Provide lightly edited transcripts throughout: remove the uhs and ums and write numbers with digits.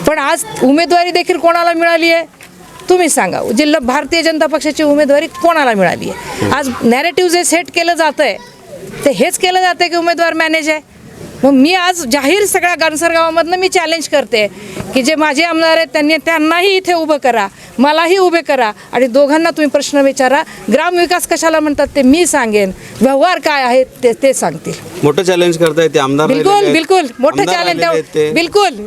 पण आज उमेदवारी देखील कोणाला मिळाली आहे तुम्ही सांगा. जिल्हा भारतीय जनता पक्षाची उमेदवारी कोणाला मिळाली आहे? आज नॅरेटिव्ह जे सेट केलं जातं आहे ते हेच केलं जातं आहे की उमेदवार मॅनेज आहे. मग मी आज जाहीर सगळ्या गानसर गावामधनं मी चॅलेंज करते की जे माझे आमदार आहेत त्यांनाही इथे उभं करा, मलाही उभे करा आणि दोघांना तुम्ही प्रश्न विचारा. ग्रामविकास कशाला म्हणतात ते मी सांगेन, व्यवहार काय आहेत ते सांगतील. मोठं चॅलेंज करताय ते आमदार बिलकुल बिलकुल मोठं चॅलेंज बिलकुल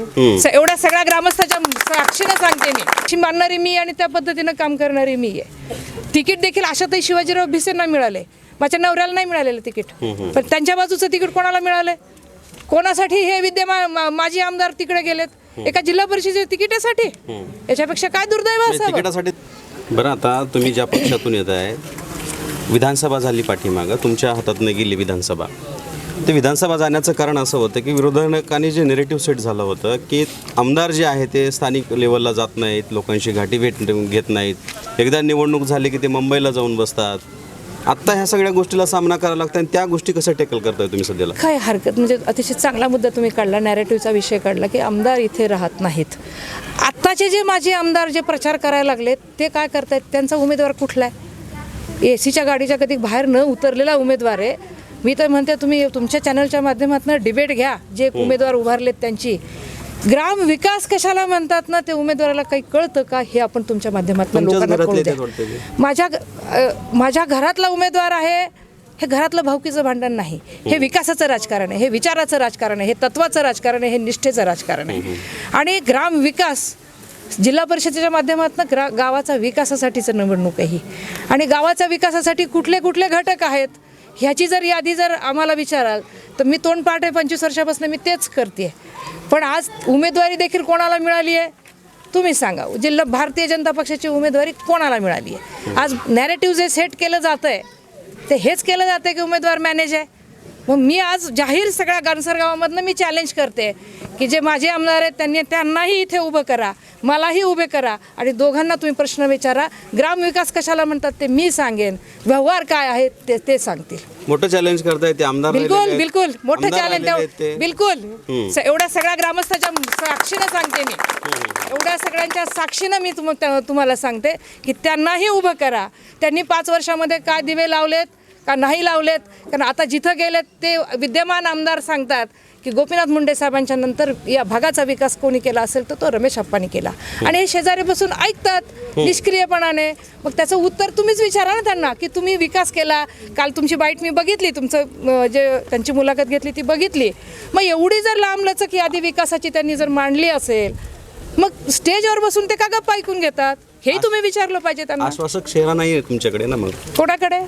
एवढ्या सगळ्या ग्रामस्थाच्या साक्षीनं सांगते मी. अशी मानणारी मी आणि त्या पद्धतीनं काम करणारी मी आहे. तिकीट देखील आशाताई शिवाजीराव भिसेंना मिळाले, माझ्या नवऱ्याला नाही मिळालेलं तिकीट. पण त्यांच्या बाजूचं तिकीट कोणाला मिळालंय? कोणासाठी हे विद्यमान माजी आमदार तिकडे गेलेत? एका जिल्हा परिषदेच्या तिकिटासाठी? याच्यापेक्षा काय दुर्दैव असावं? तिकिटासाठी. बरं, आता तुम्ही ज्या पक्षातून येत आहे, विधानसभा झाली पाठीमागं, तुमच्या हातातनं गेली विधानसभा. ते विधानसभा जाण्याचं कारण असं होतं की विरोधकांनी जे नेरेटिव्ह सेट झालं होतं की आमदार जे आहे ते स्थानिक लेवलला जात नाहीत, लोकांशी गाठी भेट घेत नाहीत, एकदा निवडणूक झाली की ते मुंबईला जाऊन बसतात. आत्ता ह्या सगळ्या गोष्टीला सामना करावा लागतो आणि त्या गोष्टी कसं टॅकल करताय तुम्ही सध्याला? काय हरकत, म्हणजे अतिशय चांगला मुद्दा तुम्ही काढला, नॅरेटिव्हचा विषय काढला की आमदार इथे राहत नाहीत. आत्ताचे जे माझे आमदार जे प्रचार करायला लागलेत ते काय करतायत? त्यांचा उमेदवार कुठला आहे? एसीच्या गाडीच्या कधी बाहेर न उतरलेला उमेदवार आहे. मी तर म्हणते तुम्ही तुमच्या चॅनलच्या माध्यमातून डिबेट घ्या, जे उमेदवार उभारलेत त्यांची. ग्राम विकास कशाला म्हणतात ना, ते उमेदवाराला काही कळतं का हे आपण तुमच्या माध्यमातून लोकांना कळू द्या. माझ्या घरातला उमेदवार आहे, हे घरातलं भावकीचं भांडण नाही, हे विकासाचं राजकारण आहे, हे विचाराचं राजकारण आहे, हे तत्वाचं राजकारण आहे, हे निष्ठेचं राजकारण आहे. आणि ग्राम विकास जिल्हा परिषदेच्या माध्यमातून गावाचा विकासासाठीचं निवडणूक आहे ही. आणि गावाच्या विकासासाठी कुठले कुठले घटक आहेत ह्याची जर यादी जर आम्हाला विचाराल तर मी तोंडपाठ आहे, 25 वर्षापासून मी तेच करते. पण आज उमेदवारी देखील कोणाला मिळाली आहे तुम्ही सांगा. जिल्हा भारतीय जनता पक्षाची उमेदवारी कोणाला मिळाली आहे? आज नॅरेटिव्ह जे सेट केलं जातं आहे ते हेच केलं जातं आहे की उमेदवार मॅनेज आहे. मग मी आज जाहीर सगळ्या गानसर गावामधनं मी चॅलेंज करते की जे माझे आमदार आहेत त्यांनाही इथे उभं करा, मलाही उभे करा आणि दोघांना तुम्ही प्रश्न विचारा. ग्रामविकास कशाला म्हणतात ते मी सांगेन, व्यवहार काय आहेत ते सांगतील. मोठं चॅलेंज करताय ते आमदार बिलकुल बिलकुल मोठं चॅलेंज बिलकुल एवढ्या सगळ्या ग्रामस्थाच्या साक्षीनं सांगते मी. एवढ्या सगळ्यांच्या साक्षीनं मी तुम्हाला सांगते की त्यांनाही उभं करा. त्यांनी 5 वर्षामध्ये काय दिवे लावलेत का नाही लावलेत? कारण आता जिथं गेलेत ते विद्यमान आमदार सांगतात की गोपीनाथ मुंडे साहेबांच्या नंतर या भागाचा विकास कोणी केला असेल तर तो रमेश अप्पांनी केला. आणि हे शेजारी बसून ऐकतात निष्क्रियपणाने. मग त्याचं उत्तर तुम्हीच विचारा ना त्यांना की तुम्ही विकास केला. काल तुमची बाईट मी बघितली, तुमचं जे त्यांची मुलाखत घेतली ती बघितली. मग एवढी जर लांबलचक यादी विकासाची त्यांनी जर मांडली असेल मग स्टेजवर बसून ते का गप्पा ऐकून घेतात हेही तुम्ही विचारलं पाहिजे त्यांना. आश्वासक चेहरा नाही तुमच्याकडे ना? मग कोणाकडे?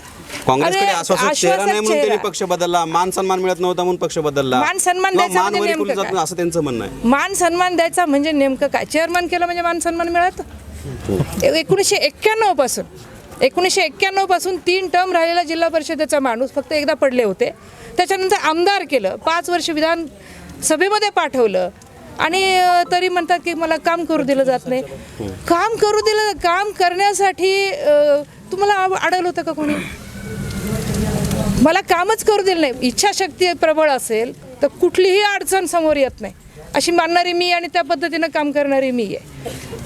काँग्रेसकडे आश्वासक चेहरा नाही म्हणून त्यांनी पक्ष बदलला, मान सन्मान मिळत नव्हता म्हणून पक्ष बदलला. मान सन्मान द्यायचा म्हणजे नेमकं काय? असं त्यांचं म्हणणं आहे. मान सन्मान द्यायचा म्हणजे नेमकं काय? चेअरमन केलं म्हणजे मान सन्मान मिळत? 1991 पासून 3 टर्म राहिलेला जिल्हा परिषदेचा माणूस फक्त एकदा पडले होते. त्याच्यानंतर आमदार केलं, 5 वर्ष विधानसभेमध्ये पाठवलं आणि तरी म्हणतात की मला काम करू दिलं जात नाही. काम करण्यासाठी तुम्हाला अडवलं होतं का कोणी? मला कामच करू दिलं नाही. इच्छाशक्ती प्रबळ असेल तर कुठलीही अडचण समोर येत नाही अशी मानणारी मी आणि त्या पद्धतीनं काम करणारी मी आहे.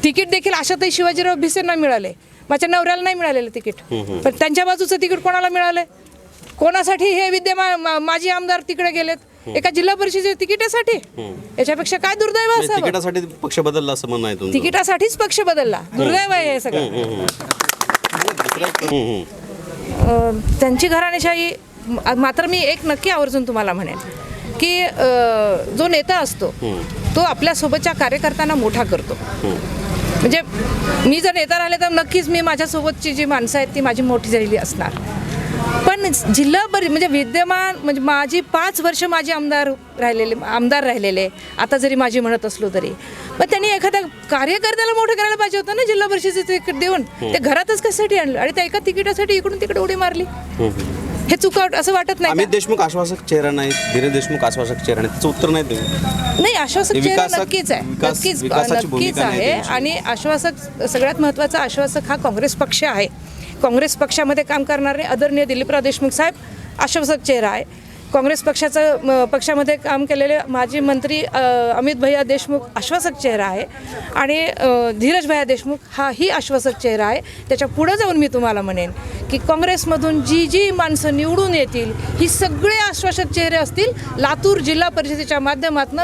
तिकीट देखील आशाताई शिवाजीराव भिसेंना मिळाले, माझ्या नवऱ्याला नाही मिळालेलं तिकीट. पण त्यांच्या बाजूचं तिकीट कोणाला मिळालंय? कोणासाठी हे विद्यमान माजी आमदार तिकडे गेलेत? एका जिल्हा परिषदेच्या तिकिटासाठी? याच्यापेक्षा काय दुर्दैव असावं? तिकिटासाठी पक्ष बदलला असं म्हणणं आहे तुमचं? तिकिटासाठीच पक्ष बदलला, दुर्दैव आहे हे सगळं. त्यांची घराणेशाही. मात्र मी एक नक्की आवर्जून तुम्हाला म्हणेन की जो नेता असतो तो आपल्यासोबतच्या कार्यकर्त्यांना मोठा करतो. म्हणजे मी जर नेता राहिले तर नक्कीच मी माझ्यासोबतची जी माणसं आहेत ती माझी मोठी झालेली असणार. पण जिल्हा म्हणजे विद्यमान म्हणजे माझी 5 वर्ष माझे आमदार राहिलेले आता जरी माझी म्हणत असलो तरी मग त्यांनी एखाद्या कार्यकर्त्याला मोठं करायला पाहिजे होतं ना. जिल्हा परिषदेचं तिकीट देऊन ते घरातच कशासाठी आणलं आणि त्या एका तिकिटासाठी इकडून तिकडे उडी मारली. हे चुकावट असं वाटत नाही? अमित देशमुख आश्वासक चेहरा नाही, धीरज देशमुख आश्वासक चेहरा नाही, त्याचं उत्तर नाही. आश्वासक चेहरा नक्कीच आहे, नक्कीच आहे. आणि आश्वासक सगळ्यात महत्त्वाचा आश्वासक हा काँग्रेस पक्ष आहे. काँग्रेस पक्षामध्ये काम करणारे आदरणीय दिलीपराव देशमुख साहेब आश्वासक चेहरा आहे. काँग्रेस पक्षामध्ये काम केलेले माजी मंत्री अमित भैया देशमुख आश्वासक चेहरा आहे आणि धीरज भैया देशमुख हाही आश्वासक चेहरा आहे. त्याच्या पुढे जाऊन मी तुम्हाला म्हणेन की काँग्रेसमधून जी माणसं निवडून येतील ही सगळे आश्वासक चेहरे असतील लातूर जिल्हा परिषदेच्या माध्यमातून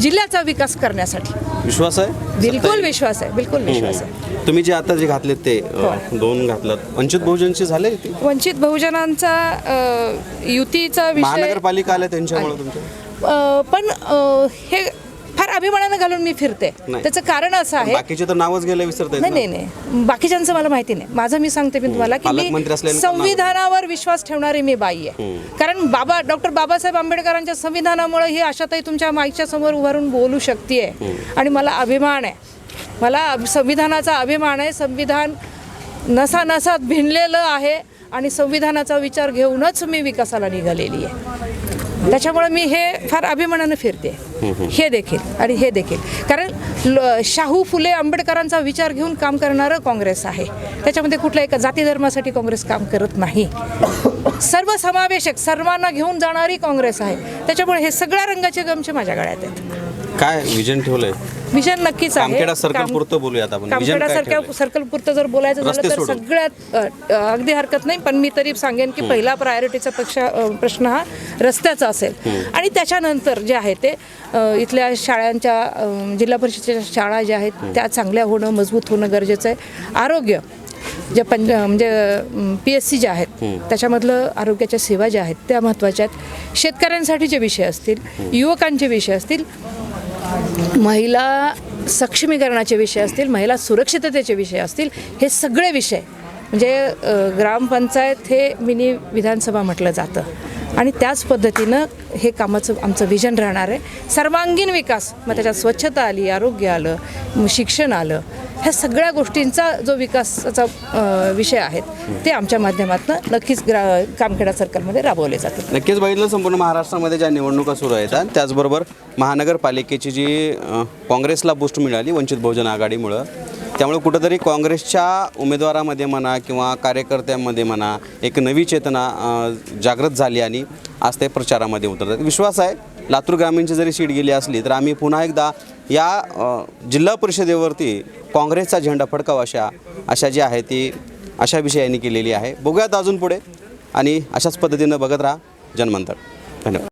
जिल्ह्याचा विकास करण्यासाठी. विश्वास आहे? बिलकुल विश्वास आहे, बिलकुल विश्वास आहे. तुम्ही जे आता जे घातलेत ते 2 घातलात, वंचित बहुजनचे झाले ते? वंचित बहुजनांचा युतीचा विषय महानगरपालिका आल्या त्यांच्यामुळे तुमच्या पण हे फार अभिमानानं घालून मी फिरते. नाही. त्याचं कारण असं आहे, बाकीचे तर नावच गेले विसरतायत ना. नाही बाकीच्यांचं मला माहिती नाही. माझं मी सांगते मी तुम्हाला की पालकमंत्री मी असल्याने संविधानावर विश्वास ठेवणारी मी बाई आहे. कारण डॉक्टर बाबासाहेब आंबेडकरांच्या संविधानामुळे ही आशाताई तुमच्या माईच्या समोर उभारून बोलू शकते आणि मला अभिमान आहे. मला संविधानाचा अभिमान आहे. संविधान नसानसात भिनलेलं आहे आणि संविधानाचा विचार घेऊनच मी विकासाला निघालेली आहे. त्याच्यामुळे मी हे फार अभिमानानं फिरते, हे देखील आणि हे देखील. कारण शाहू फुले आंबेडकरांचा विचार घेऊन काम करणारं काँग्रेस आहे. त्याच्यामध्ये कुठल्या एका जाती धर्मासाठी काँग्रेस काम करत नाही. सर्वसमावेशक सर्वांना घेऊन जाणारी काँग्रेस आहे. त्याच्यामुळे हे सगळ्या रंगाचे गमछे माझ्या गळ्यात आहेत. काय विजन ठेवलंय? विजन नक्कीच आहे. कामखेडा सर्कल पुरतं बोलूयात आपण. कामखेडा सर्कल पुरतं जर बोलायचं झालं तर सगळ्यात अगदी हरकत नाही. पण मी तरी सांगेन की पहिला प्रायोरिटीचा प्रश्न हा रस्त्याचा असेल आणि त्याच्यानंतर जे आहे ते इथल्या शाळांच्या जिल्हा परिषदेच्या शाळा ज्या आहेत त्या चांगल्या होणं, मजबूत होणं गरजेचं आहे. आरोग्य जे म्हणजे PSC ज्या आहेत त्याच्यामधलं आरोग्याच्या सेवा ज्या आहेत त्या महत्त्वाच्या आहेत. शेतकऱ्यांसाठीचे विषय असतील, युवकांचे विषय असतील, महिला सक्षमीकरणाचे विषय असतील, महिला सुरक्षिततेचे विषय असतील, हे सगळे विषय म्हणजे ग्रामपंचायत हे मिनी विधानसभा म्हटलं जातं आणि त्याच पद्धतीनं हे कामाचं आमचं विजन राहणार आहे. सर्वांगीण विकास, मग त्याच्यात स्वच्छता आली, आरोग्य आलं, शिक्षण आलं, ह्या सगळ्या गोष्टींचा जो विकासाचा विषय आहेत ते आमच्या माध्यमातून नक्कीच कामखेडा सर्कलमध्ये राबवले जातात. नक्कीच बघितलं संपूर्ण महाराष्ट्रामध्ये ज्या निवडणुका सुरू आहेत त्याचबरोबर महानगरपालिकेची जी काँग्रेसला बूस्ट मिळाली वंचित बहुजन आघाडीमुळं, त्यामुळे कुठंतरी काँग्रेसच्या उमेदवारामध्ये म्हणा किंवा कार्यकर्त्यांमध्ये म्हणा एक नवी चेतना जागृत झाली आणि आज ते प्रचारामध्ये उतरतात. विश्वास आहे लातूर ग्रामीणची जरी सीट गेली असली तर आम्ही पुन्हा एकदा या जिल्हा परिषदेवरती काँग्रेसचा झेंडा फडकावा अशा जी आहे ती अशा विषयांनी केलेली आहे. बघूयात अजून पुढे आणि अशाच पद्धतीनं बघत राहा जनमंतळ. धन्यवाद.